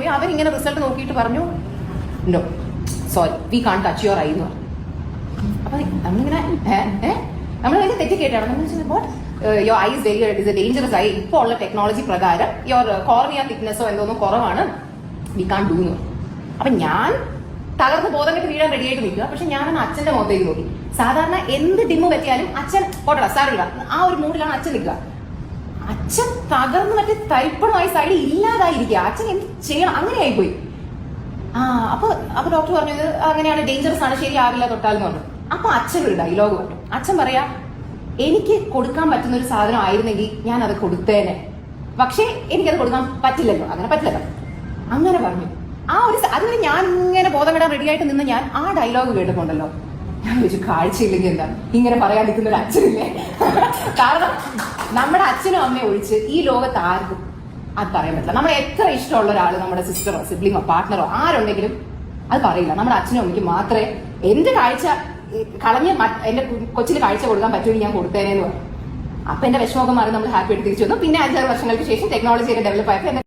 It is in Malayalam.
പോയി. അവരിങ്ങനെ റിസൾട്ട് നോക്കിയിട്ട് പറഞ്ഞു no sorry we can touch your eye എന്ന് പറഞ്ഞു. അപ്പൊ നമ്മളിങ്ങനെ നമ്മളിങ്ങനെ തെറ്റി കേട്ടാണ്. നമ്മൾ what your eye is very is a dangerous eye. ഇപ്പോൾ ഉള്ള ടെക്നോളജി പ്രകാരം യുവർ കോർണിയ തിക്നെസ്സോ എന്തോന്നും കുറവാണ്, വി കാൺ ഡു എന്ന് പറഞ്ഞു. അപ്പൊ ഞാൻ തകർന്ന് ബോധം കെട്ട് വീഴാൻ റെഡിയായിട്ട് നിൽക്കുക. പക്ഷെ ഞാനൊന്ന് അച്ഛന്റെ മുഖത്തേക്ക് നോക്കി. സാധാരണ എന്ത് ഡിമ്മ് പറ്റിയാലും അച്ഛൻ പോട്ടടാ സാറില്ല ആ ഒരു മൂഡിലാണ് അച്ഛൻ നിൽക്കുക. അച്ഛൻ തകർന്ന് മറ്റേ തരിപ്പണമായി സൈഡിൽ ഇല്ലാതായിരിക്കുക. അച്ഛൻ എന്ത് ചെയ്യണം, അങ്ങനെയായി പോയി. അപ്പൊ ഡോക്ടർ പറഞ്ഞത് അങ്ങനെയാണ്, ഡേഞ്ചറസ് ആണ്, ശരിയാവില്ല തൊട്ടാലെന്ന് പറഞ്ഞു. അപ്പൊ അച്ഛൻ ഒരു ഡയലോഗ് പറഞ്ഞു. അച്ഛൻ പറയാ, എനിക്ക് കൊടുക്കാൻ പറ്റുന്ന ഒരു സാധനം ആയിരുന്നെങ്കിൽ ഞാൻ അത് കൊടുത്തേനെ, പക്ഷെ എനിക്കത് കൊടുക്കാൻ പറ്റില്ലല്ലോ, അങ്ങനെ പറ്റില്ലല്ലോ, അങ്ങനെ പറഞ്ഞു. അതുവരെ ഞാൻ ഇങ്ങനെ ബോധം കെടാൻ റെഡിയായിട്ട് നിന്ന് ഞാൻ ആ ഡയലോഗ് കേട്ടിട്ടുണ്ടല്ലോ, ഞാൻ ചോദിച്ചു കാഴ്ചയില്ലെങ്കിൽ എന്താ ഇങ്ങനെ പറയാൻ നിൽക്കുന്ന ഒരു അച്ഛനില്ലേ? കാരണം നമ്മുടെ അച്ഛനും അമ്മയും ഒഴിച്ച് ഈ ലോകത്ത് ആർക്കും അത് പറയാൻ പറ്റില്ല. നമ്മളെ എത്ര ഇഷ്ടമുള്ള ഒരാൾ, നമ്മുടെ സിസ്റ്ററോ സിബ്ലിങ്ങോ പാർട്ട്ണറോ ആരുണ്ടെങ്കിലും അത് പറയില്ല. നമ്മുടെ അച്ഛനും അമ്മയ്ക്ക് മാത്രമേ എന്റെ കാഴ്ച കളഞ്ഞ് എന്റെ കൊച്ചിന് കാഴ്ച കൊടുക്കാൻ പറ്റുമെങ്കിൽ ഞാൻ കൊടുത്തേനെന്ന് പറഞ്ഞു. അപ്പൊ എന്റെ വിഷമമൊക്കെ മാറി നമ്മൾ ഹാപ്പി ആയിട്ട് തിരിച്ചു വന്നു. പിന്നെ 5-6 വർഷങ്ങൾക്ക് ശേഷം ടെക്നോളജി ഒക്കെ ഡെവലപ്പ് ആയപ്പോൾ